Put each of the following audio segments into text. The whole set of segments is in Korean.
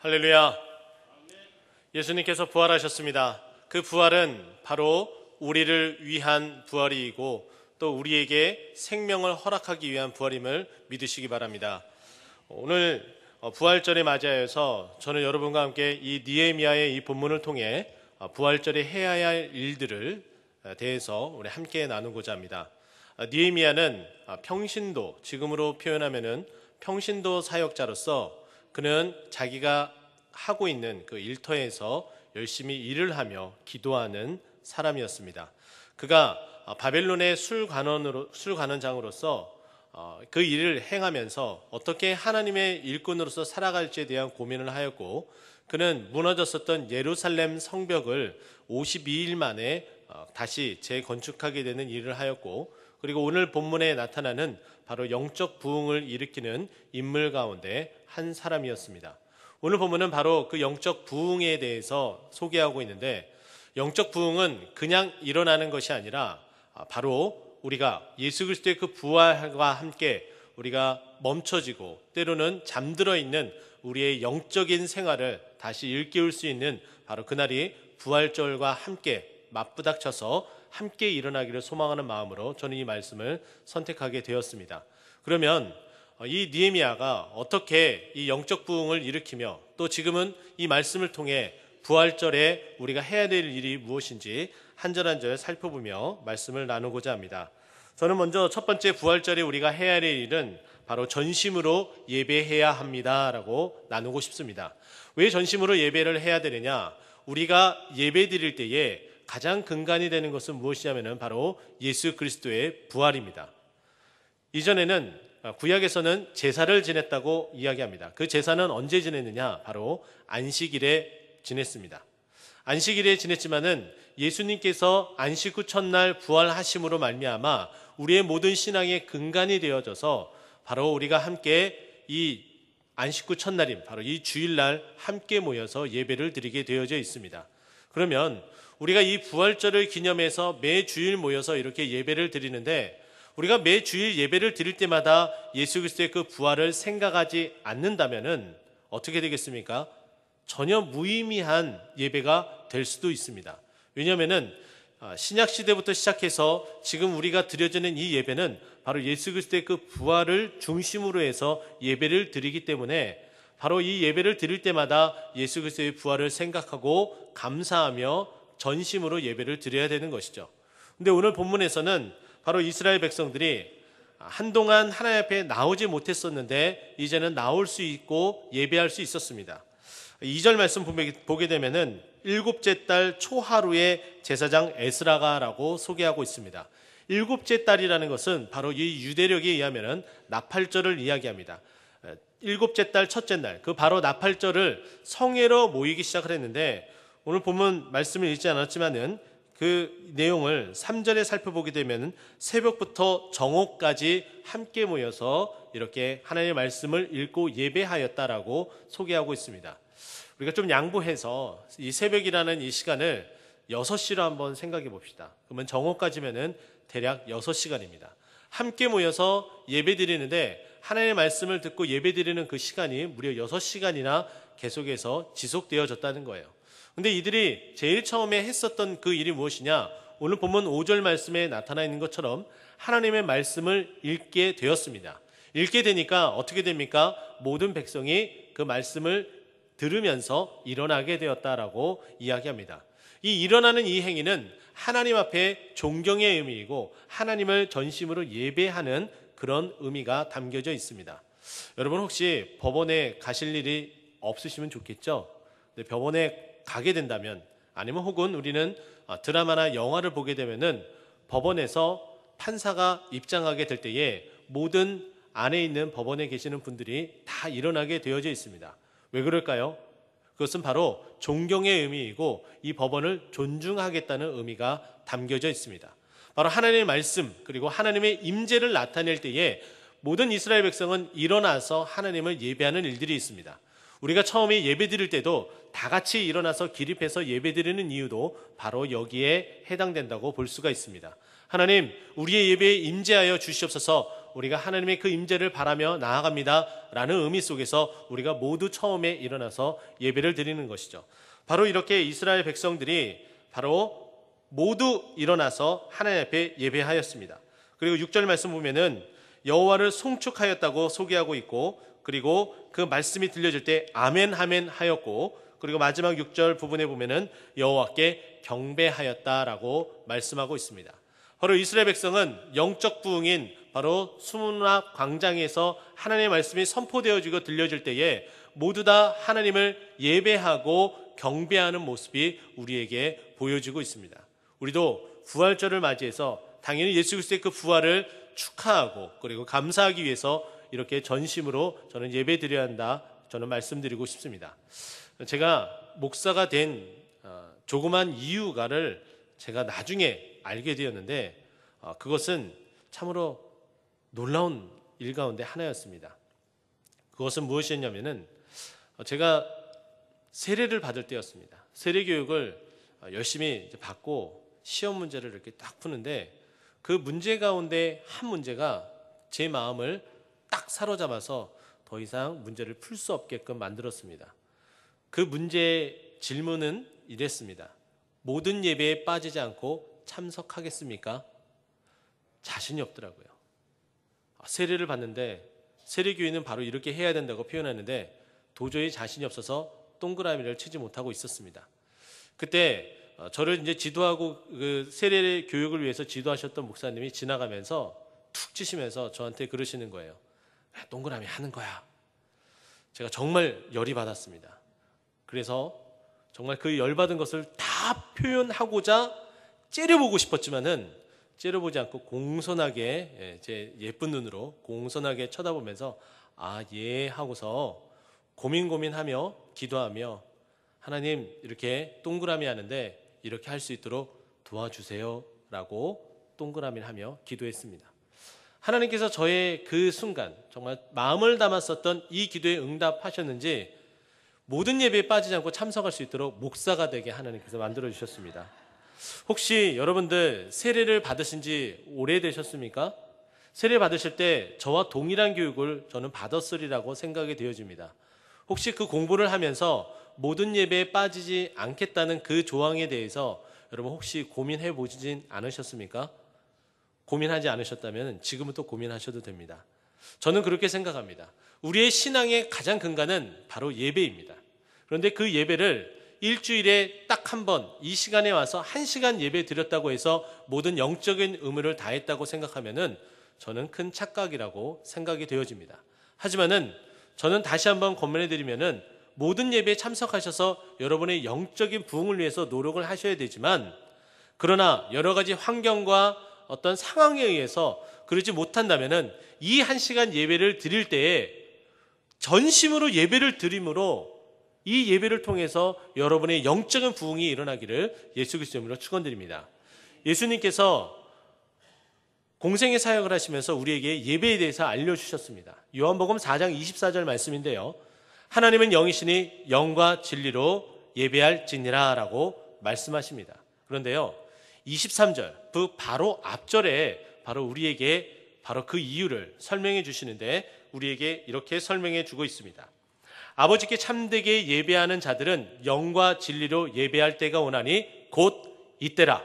할렐루야. 예수님께서 부활하셨습니다. 그 부활은 바로 우리를 위한 부활이고 또 우리에게 생명을 허락하기 위한 부활임을 믿으시기 바랍니다. 오늘 부활절에 맞이하여서 저는 여러분과 함께 이 느헤미야의 이 본문을 통해 부활절에 해야 할 일들을 대해서 우리 함께 나누고자 합니다. 느헤미야는 평신도, 지금으로 표현하면은 평신도 사역자로서 그는 자기가 하고 있는 그 일터에서 열심히 일을 하며 기도하는 사람이었습니다. 그가 바벨론의 술관원장으로서 그 일을 행하면서 어떻게 하나님의 일꾼으로서 살아갈지에 대한 고민을 하였고, 그는 무너졌었던 예루살렘 성벽을 52일 만에 다시 재건축하게 되는 일을 하였고, 그리고 오늘 본문에 나타나는 바로 영적 부흥을 일으키는 인물 가운데 한 사람이었습니다. 오늘 본문은 바로 그 영적 부흥에 대해서 소개하고 있는데, 영적 부흥은 그냥 일어나는 것이 아니라 바로 우리가 예수 그리스도의 그 부활과 함께 우리가 멈춰지고 때로는 잠들어 있는 우리의 영적인 생활을 다시 일깨울 수 있는 바로 그날이 부활절과 함께 맞부닥쳐서 함께 일어나기를 소망하는 마음으로 저는 이 말씀을 선택하게 되었습니다. 그러면 이 느헤미야가 어떻게 이 영적 부흥을 일으키며 또 지금은 이 말씀을 통해 부활절에 우리가 해야 될 일이 무엇인지 한 절 한 절 살펴보며 말씀을 나누고자 합니다. 저는 먼저 첫 번째 부활절에 우리가 해야 할 일은 바로 전심으로 예배해야 합니다라고 나누고 싶습니다. 왜 전심으로 예배를 해야 되느냐? 우리가 예배 드릴 때에 가장 근간이 되는 것은 무엇이냐면 바로 예수 그리스도의 부활입니다. 이전에는 구약에서는 제사를 지냈다고 이야기합니다. 그 제사는 언제 지냈느냐? 바로 안식일에 지냈습니다. 안식일에 지냈지만은 예수님께서 안식 후 첫날 부활하심으로 말미암아 우리의 모든 신앙의 근간이 되어져서 바로 우리가 함께 이 안식 후 첫날인 바로 이 주일날 함께 모여서 예배를 드리게 되어져 있습니다. 그러면 우리가 이 부활절을 기념해서 매 주일 모여서 이렇게 예배를 드리는데, 우리가 매 주일 예배를 드릴 때마다 예수 그리스도의 그 부활을 생각하지 않는다면은 어떻게 되겠습니까? 전혀 무의미한 예배가 될 수도 있습니다. 왜냐하면은 신약 시대부터 시작해서 지금 우리가 드려지는 이 예배는 바로 예수 그리스도의 그 부활을 중심으로 해서 예배를 드리기 때문에 바로 이 예배를 드릴 때마다 예수 그리스도의 부활을 생각하고 감사하며 전심으로 예배를 드려야 되는 것이죠. 근데 오늘 본문에서는 바로 이스라엘 백성들이 한동안 하나님 앞에 나오지 못했었는데 이제는 나올 수 있고 예배할 수 있었습니다. 2절 말씀 보게 되면은 일곱째 달 초하루에 제사장 에스라가라고 소개하고 있습니다. 일곱째 달이라는 것은 바로 이 유대력에 의하면은 나팔절을 이야기합니다. 일곱째 달 첫째 날, 그 바로 나팔절을 성회로 모이기 시작을 했는데, 오늘 본문 말씀을 읽지 않았지만은 그 내용을 3절에 살펴보게 되면 새벽부터 정오까지 함께 모여서 이렇게 하나님의 말씀을 읽고 예배하였다라고 소개하고 있습니다. 우리가 좀 양보해서 이 새벽이라는 이 시간을 6시로 한번 생각해 봅시다. 그러면 정오까지면은 대략 6시간입니다. 함께 모여서 예배 드리는데 하나님의 말씀을 듣고 예배 드리는 그 시간이 무려 6시간이나 계속해서 지속되어졌다는 거예요. 근데 이들이 제일 처음에 했었던 그 일이 무엇이냐? 오늘 본문 5절 말씀에 나타나 있는 것처럼 하나님의 말씀을 읽게 되었습니다. 읽게 되니까 어떻게 됩니까? 모든 백성이 그 말씀을 들으면서 일어나게 되었다라고 이야기합니다. 이 일어나는 이 행위는 하나님 앞에 존경의 의미이고 하나님을 전심으로 예배하는 그런 의미가 담겨져 있습니다. 여러분 혹시 법원에 가실 일이 없으시면 좋겠죠? 근데 법원에 가게 된다면, 아니면 혹은 우리는 드라마나 영화를 보게 되면은 법원에서 판사가 입장하게 될 때에 모든 안에 있는 법원에 계시는 분들이 다 일어나게 되어져 있습니다. 왜 그럴까요? 그것은 바로 존경의 의미이고 이 법원을 존중하겠다는 의미가 담겨져 있습니다. 바로 하나님의 말씀 그리고 하나님의 임재를 나타낼 때에 모든 이스라엘 백성은 일어나서 하나님을 예배하는 일들이 있습니다. 우리가 처음에 예배 드릴 때도 다 같이 일어나서 기립해서 예배 드리는 이유도 바로 여기에 해당된다고 볼 수가 있습니다. 하나님, 우리의 예배에 임재하여 주시옵소서. 우리가 하나님의 그 임재를 바라며 나아갑니다 라는 의미 속에서 우리가 모두 처음에 일어나서 예배를 드리는 것이죠. 바로 이렇게 이스라엘 백성들이 바로 모두 일어나서 하나님 앞에 예배하였습니다. 그리고 6절 말씀 보면은 여호와를 송축하였다고 소개하고 있고, 그리고 그 말씀이 들려질 때 아멘 아멘 하였고, 그리고 마지막 6절 부분에 보면은 여호와께 경배하였다라고 말씀하고 있습니다. 바로 이스라엘 백성은 영적 부흥인 바로 수문학 광장에서 하나님의 말씀이 선포되어지고 들려질 때에 모두 다 하나님을 예배하고 경배하는 모습이 우리에게 보여지고 있습니다. 우리도 부활절을 맞이해서 당연히 예수 그리스도의 그 부활을 축하하고 그리고 감사하기 위해서 이렇게 전심으로 저는 예배드려야 한다, 저는 말씀드리고 싶습니다. 제가 목사가 된 조그만 이유가를 제가 나중에 알게 되었는데, 그것은 참으로 놀라운 일 가운데 하나였습니다. 그것은 무엇이었냐면은 제가 세례를 받을 때였습니다. 세례 교육을 열심히 받고 시험 문제를 이렇게 딱 푸는데, 그 문제 가운데 한 문제가 제 마음을 딱 사로잡아서 더 이상 문제를 풀 수 없게끔 만들었습니다. 그 문제의 질문은 이랬습니다. 모든 예배에 빠지지 않고 참석하겠습니까? 자신이 없더라고요. 세례를 받는데 세례교인은 바로 이렇게 해야 된다고 표현하는데 도저히 자신이 없어서 동그라미를 치지 못하고 있었습니다. 그때 저를 이제 지도하고 그 세례 교육을 위해서 지도하셨던 목사님이 지나가면서 툭 치시면서 저한테 그러시는 거예요. 동그라미 하는 거야. 제가 정말 열이 받았습니다. 그래서 정말 그 열받은 것을 다 표현하고자 째려보고 싶었지만은 째려보지 않고 공손하게, 제 예쁜 눈으로 공손하게 쳐다보면서 예 하고서 고민하며 기도하며, 하나님 이렇게 동그라미 하는데 이렇게 할 수 있도록 도와주세요 라고 동그라미를 하며 기도했습니다. 하나님께서 저의 그 순간 정말 마음을 담았었던 이 기도에 응답하셨는지 모든 예배에 빠지지 않고 참석할 수 있도록 목사가 되게 하나님께서 만들어 주셨습니다. 혹시 여러분들 세례를 받으신 지 오래되셨습니까? 세례 받으실 때 저와 동일한 교육을 저는 받았으리라고 생각이 되어집니다. 혹시 그 공부를 하면서 모든 예배에 빠지지 않겠다는 그 조항에 대해서 여러분 혹시 고민해 보시진 않으셨습니까? 고민하지 않으셨다면 지금부터 고민하셔도 됩니다. 저는 그렇게 생각합니다. 우리의 신앙의 가장 근간은 바로 예배입니다. 그런데 그 예배를 일주일에 딱 한 번, 이 시간에 와서 1시간 예배 드렸다고 해서 모든 영적인 의무를 다했다고 생각하면은 저는 큰 착각이라고 생각이 되어집니다. 하지만은 저는 다시 한번 권면해 드리면은 모든 예배에 참석하셔서 여러분의 영적인 부흥을 위해서 노력을 하셔야 되지만, 그러나 여러 가지 환경과 어떤 상황에 의해서 그러지 못한다면은 이 1시간 예배를 드릴 때에 전심으로 예배를 드림으로 이 예배를 통해서 여러분의 영적인 부흥이 일어나기를 예수 그리스도 이름으로 축원드립니다. 예수님께서 공생의 사역을 하시면서 우리에게 예배에 대해서 알려주셨습니다. 요한복음 4장 24절 말씀인데요, 하나님은 영이시니 영과 진리로 예배할지니라 라고 말씀하십니다. 그런데요 23절 그 바로 앞절에 바로 우리에게 바로 그 이유를 설명해 주시는데, 우리에게 이렇게 설명해 주고 있습니다. 아버지께 참되게 예배하는 자들은 영과 진리로 예배할 때가 오나니 곧 이때라.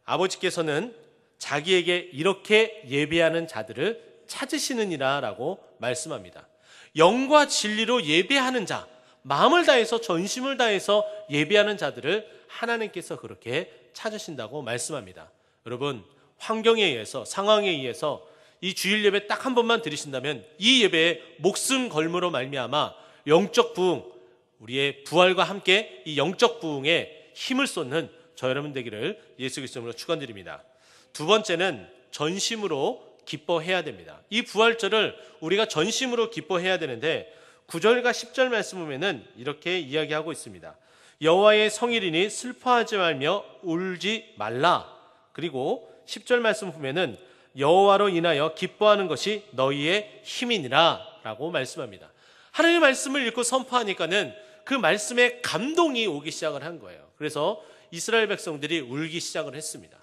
아버지께서는 자기에게 이렇게 예배하는 자들을 찾으시느니라 라고 말씀합니다. 영과 진리로 예배하는 자, 마음을 다해서 전심을 다해서 예배하는 자들을 하나님께서 그렇게 찾으신다고 말씀합니다. 여러분, 환경에 의해서, 상황에 의해서 이 주일 예배 딱 한 번만 드리신다면 이 예배에 목숨 걸므로 말미암아 영적 부흥, 우리의 부활과 함께 이 영적 부흥에 힘을 쏟는 저 여러분 되기를 예수 그리스도로 축원드립니다. 두 번째는 전심으로 기뻐해야 됩니다. 이 부활절을 우리가 전심으로 기뻐해야 되는데 9절과 10절 말씀 보면은 이렇게 이야기하고 있습니다. 여호와의 성일이니 슬퍼하지 말며 울지 말라. 그리고 10절 말씀 보면은 여호와로 인하여 기뻐하는 것이 너희의 힘이니라 라고 말씀합니다. 하나님의 말씀을 읽고 선포하니까는 그 말씀에 감동이 오기 시작을 한 거예요. 그래서 이스라엘 백성들이 울기 시작을 했습니다.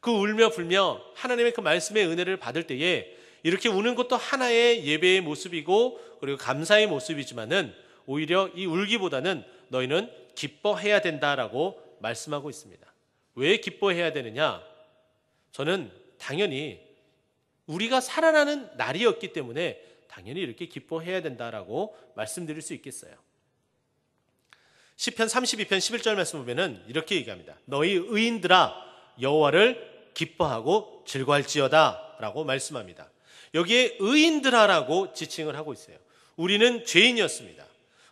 그 울며 불며 하나님의 그 말씀의 은혜를 받을 때에 이렇게 우는 것도 하나의 예배의 모습이고 그리고 감사의 모습이지만은 오히려 이 울기보다는 너희는 기뻐해야 된다라고 말씀하고 있습니다. 왜 기뻐해야 되느냐? 저는 당연히 우리가 살아나는 날이었기 때문에 당연히 이렇게 기뻐해야 된다라고 말씀드릴 수 있겠어요. 시편 32편 11절 말씀 보면은 이렇게 얘기합니다. 너희 의인들아 여호와를 기뻐하고 즐거할지어다 라고 말씀합니다. 여기에 의인들아라고 지칭을 하고 있어요. 우리는 죄인이었습니다.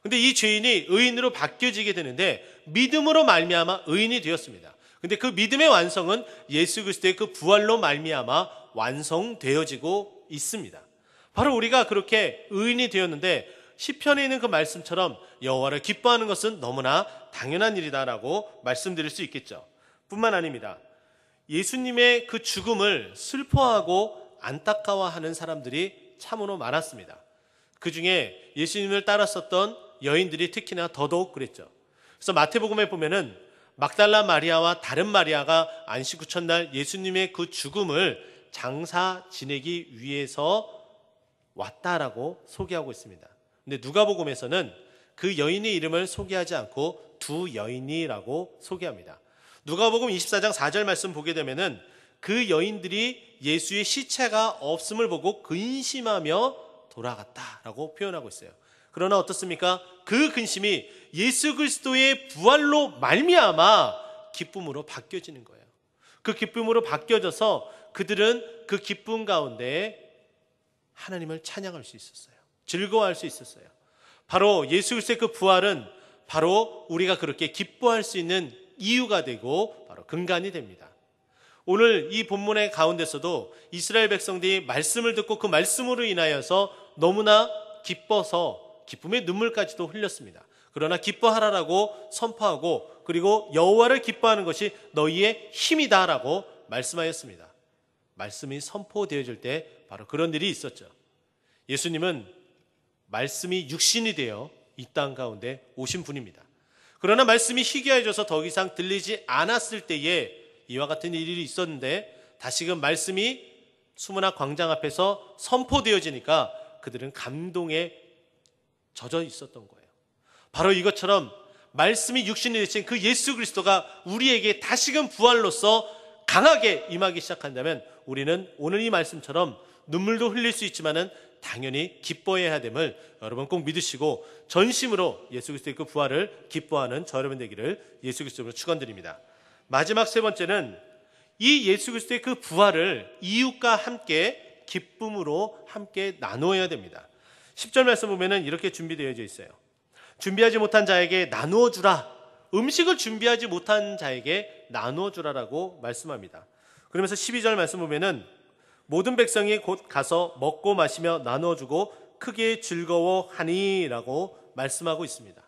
근데 이 죄인이 의인으로 바뀌어지게 되는데 믿음으로 말미암아 의인이 되었습니다. 근데 그 믿음의 완성은 예수 그리스도의 그 부활로 말미암아 완성되어지고 있습니다. 바로 우리가 그렇게 의인이 되었는데 시편에 있는 그 말씀처럼 여호와를 기뻐하는 것은 너무나 당연한 일이다라고 말씀드릴 수 있겠죠. 뿐만 아닙니다. 예수님의 그 죽음을 슬퍼하고 안타까워하는 사람들이 참으로 많았습니다. 그 중에 예수님을 따랐었던 여인들이 특히나 더더욱 그랬죠. 그래서 마태복음에 보면은 막달라 마리아와 다른 마리아가 안식 후 첫날 예수님의 그 죽음을 장사 지내기 위해서 왔다라고 소개하고 있습니다. 근데 누가복음에서는 그 여인의 이름을 소개하지 않고 두 여인이라고 소개합니다. 누가복음 24장 4절 말씀 보게 되면은 그 여인들이 예수의 시체가 없음을 보고 근심하며 돌아갔다라고 표현하고 있어요. 그러나 어떻습니까? 그 근심이 예수 그리스도의 부활로 말미암아 기쁨으로 바뀌어지는 거예요. 그 기쁨으로 바뀌어져서 그들은 그 기쁨 가운데 하나님을 찬양할 수 있었어요. 즐거워할 수 있었어요. 바로 예수 그리스도의 그 부활은 바로 우리가 그렇게 기뻐할 수 있는 이유가 되고 바로 근간이 됩니다. 오늘 이 본문의 가운데서도 이스라엘 백성들이 말씀을 듣고 그 말씀으로 인하여서 너무나 기뻐서 기쁨의 눈물까지도 흘렸습니다. 그러나 기뻐하라라고 선포하고 그리고 여호와를 기뻐하는 것이 너희의 힘이다라고 말씀하였습니다. 말씀이 선포되어질 때 바로 그런 일이 있었죠. 예수님은 말씀이 육신이 되어 이 땅 가운데 오신 분입니다. 그러나 말씀이 희귀해져서 더 이상 들리지 않았을 때에 이와 같은 일이 있었는데 다시금 말씀이 수문학 광장 앞에서 선포되어지니까 그들은 감동에 젖어 있었던 거예요. 바로 이것처럼 말씀이 육신이 되신 그 예수 그리스도가 우리에게 다시금 부활로서 강하게 임하기 시작한다면 우리는 오늘 이 말씀처럼 눈물도 흘릴 수 있지만은 당연히 기뻐해야 됨을 여러분 꼭 믿으시고 전심으로 예수 그리스도의 그 부활을 기뻐하는 저 여러분 되기를 예수 그리스도로 축원드립니다. 마지막 세 번째는 이 예수 그리스도의 그 부활을 이웃과 함께 기쁨으로 함께 나누어야 됩니다. 10절 말씀 보면은 이렇게 준비되어져 있어요. 준비하지 못한 자에게 나누어 주라. 음식을 준비하지 못한 자에게 나누어 주라라고 말씀합니다. 그러면서 12절 말씀 보면은 모든 백성이 곧 가서 먹고 마시며 나누어 주고 크게 즐거워하니라고 말씀하고 있습니다.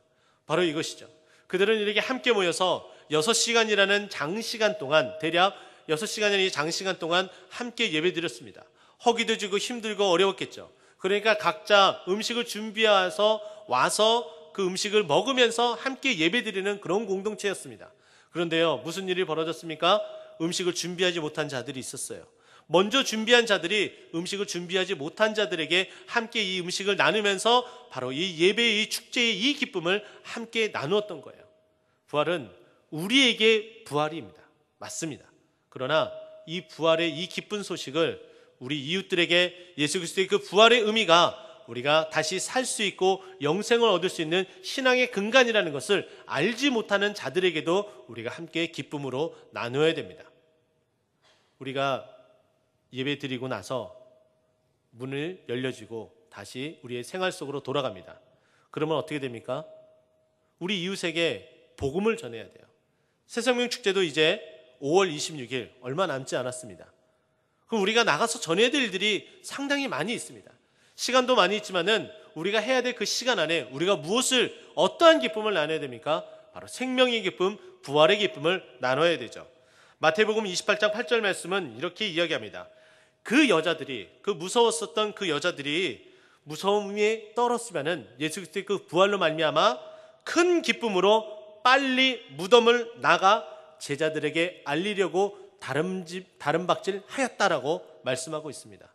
바로 이것이죠. 그들은 이렇게 함께 모여서 6시간이라는 장시간 동안 대략 6시간이라는 장시간 동안 함께 예배드렸습니다. 허기도 지고 힘들고 어려웠겠죠. 그러니까 각자 음식을 준비해서 와서 그 음식을 먹으면서 함께 예배드리는 그런 공동체였습니다. 그런데요, 무슨 일이 벌어졌습니까? 음식을 준비하지 못한 자들이 있었어요. 먼저 준비한 자들이 음식을 준비하지 못한 자들에게 함께 이 음식을 나누면서 바로 이 예배의 이 축제의 이 기쁨을 함께 나누었던 거예요. 부활은 우리에게 부활입니다. 맞습니다. 그러나 이 부활의 이 기쁜 소식을 우리 이웃들에게 예수 그리스도의 그 부활의 의미가 우리가 다시 살 수 있고 영생을 얻을 수 있는 신앙의 근간이라는 것을 알지 못하는 자들에게도 우리가 함께 기쁨으로 나누어야 됩니다. 우리가 예배 드리고 나서 문을 열려지고 다시 우리의 생활 속으로 돌아갑니다. 그러면 어떻게 됩니까? 우리 이웃에게 복음을 전해야 돼요. 새생명 축제도 이제 5월 26일 얼마 남지 않았습니다. 그럼 우리가 나가서 전해야 될 일들이 상당히 많이 있습니다. 시간도 많이 있지만은 우리가 해야 될 그 시간 안에 우리가 무엇을 어떠한 기쁨을 나눠야 됩니까? 바로 생명의 기쁨, 부활의 기쁨을 나눠야 되죠. 마태복음 28장 8절 말씀은 이렇게 이야기합니다. 그 여자들이, 그 무서웠었던 그 여자들이 무서움에 떨었으면은 예수 그리스도의 그 부활로 말미암아 큰 기쁨으로 빨리 무덤을 나가 제자들에게 알리려고 다름박질 하였다라고 말씀하고 있습니다.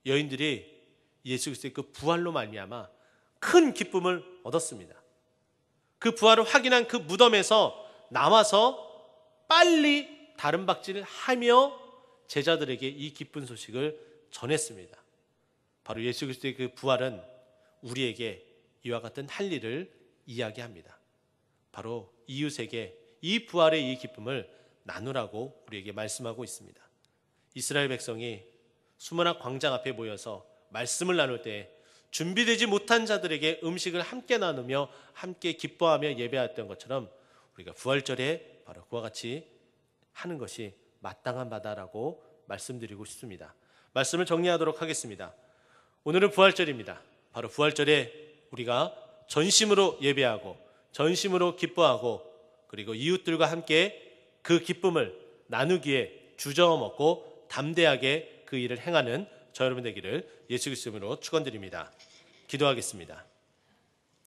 여인들이 예수 그리스도의 그 부활로 말미암아 큰 기쁨을 얻었습니다. 그 부활을 확인한 그 무덤에서 나와서 빨리 다른 박질을 하며 제자들에게 이 기쁜 소식을 전했습니다. 바로 예수 그리스도의 그 부활은 우리에게 이와 같은 할 일을 이야기합니다. 바로 이웃에게 이 부활의 이 기쁨을 나누라고 우리에게 말씀하고 있습니다. 이스라엘 백성이 수문학 광장 앞에 모여서 말씀을 나눌 때 준비되지 못한 자들에게 음식을 함께 나누며 함께 기뻐하며 예배했던 것처럼 우리가 부활절에 바로 그와 같이 하는 것이 마땅한 바다라고 말씀드리고 싶습니다. 말씀을 정리하도록 하겠습니다. 오늘은 부활절입니다. 바로 부활절에 우리가 전심으로 예배하고 전심으로 기뻐하고 그리고 이웃들과 함께 그 기쁨을 나누기에 주저어 먹고 담대하게 그 일을 행하는 저 여러분 되기를 예수 그리스도 이름으로 축원드립니다. 기도하겠습니다.